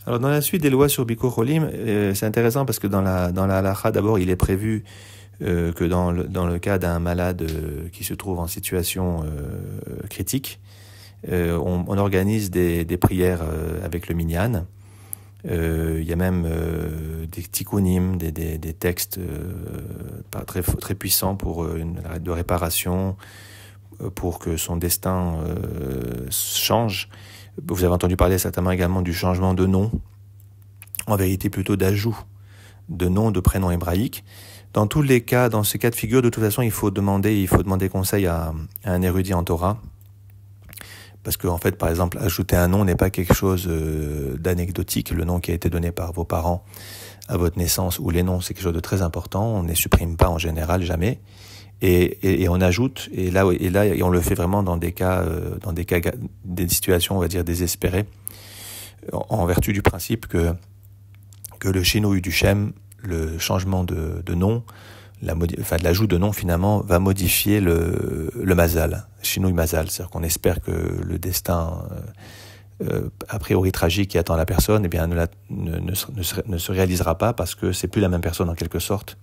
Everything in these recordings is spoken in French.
Alors dans la suite des lois sur Bikur Cholim, c'est intéressant parce que dans la halakha, d'abord, il est prévu que dans le cas d'un malade qui se trouve en situation critique, on organise des prières avec le minyan. Il y a même des tikkunim, des textes très puissants pour de réparation, pour que son destin change. Vous avez entendu parler certainement également du changement de nom, en vérité plutôt d'ajout de nom, de prénom hébraïque. Dans tous les cas, dans ces cas de figure, de toute façon, il faut demander conseil à un érudit en Torah. Parce que, en fait, par exemple, ajouter un nom n'est pas quelque chose d'anecdotique. Le nom qui a été donné par vos parents à votre naissance ou les noms, c'est quelque chose de très important. On ne les supprime pas en général, jamais. Et on ajoute, et on le fait vraiment dans des situations, on va dire, désespérées, en vertu du principe que le shinui du shem, le changement de nom, l'ajout de nom finalement va modifier le mazal, shinui mazal, c'est-à-dire qu'on espère que le destin a priori tragique qui attend la personne, eh bien ne se réalisera pas parce que c'est plus la même personne en quelque sorte,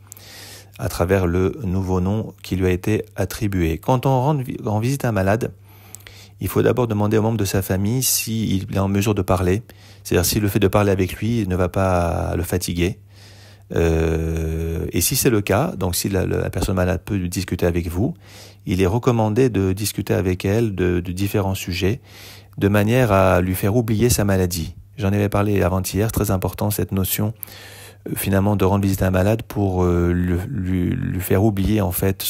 à travers le nouveau nom qui lui a été attribué. Quand on rend visite à un malade, il faut d'abord demander aux membres de sa famille s'il est en mesure de parler, c'est-à-dire si le fait de parler avec lui ne va pas le fatiguer. Et si c'est le cas, donc si la personne malade peut discuter avec vous, il est recommandé de discuter avec elle de différents sujets, de manière à lui faire oublier sa maladie. J'en avais parlé avant-hier, très important cette notion finalement de rendre visite à un malade pour lui faire oublier en fait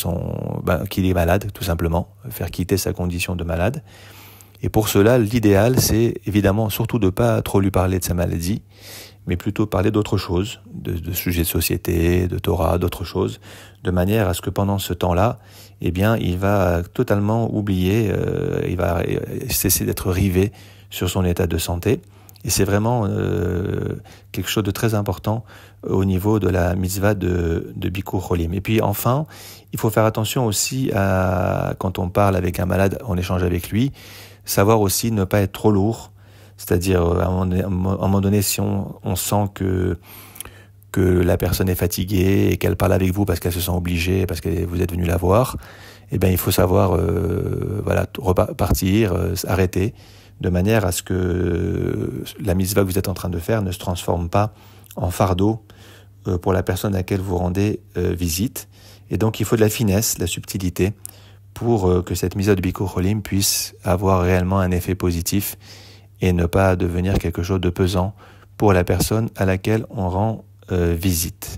qu'il est malade, tout simplement, faire quitter sa condition de malade. Et pour cela, l'idéal, c'est évidemment surtout de pas trop lui parler de sa maladie, mais plutôt parler d'autres choses, de sujets de société, de Torah, d'autres choses, de manière à ce que pendant ce temps-là, eh bien, il va totalement oublier, il va cesser d'être rivé sur son état de santé. Et c'est vraiment quelque chose de très important au niveau de la mitzvah de Bikur Cholim. Et puis enfin, il faut faire attention aussi quand on parle avec un malade, on échange avec lui, savoir aussi ne pas être trop lourd. C'est-à-dire, à un moment donné, si on sent que la personne est fatiguée et qu'elle parle avec vous parce qu'elle se sent obligée, parce que vous êtes venu la voir, eh bien, il faut savoir, repartir, arrêter, de manière à ce que la mitzvah que vous êtes en train de faire ne se transforme pas en fardeau pour la personne à laquelle vous rendez visite. Et donc, il faut de la finesse, de la subtilité, pour que cette mitzvah de Bikur Cholim puisse avoir réellement un effet positif et ne pas devenir quelque chose de pesant pour la personne à laquelle on rend visite.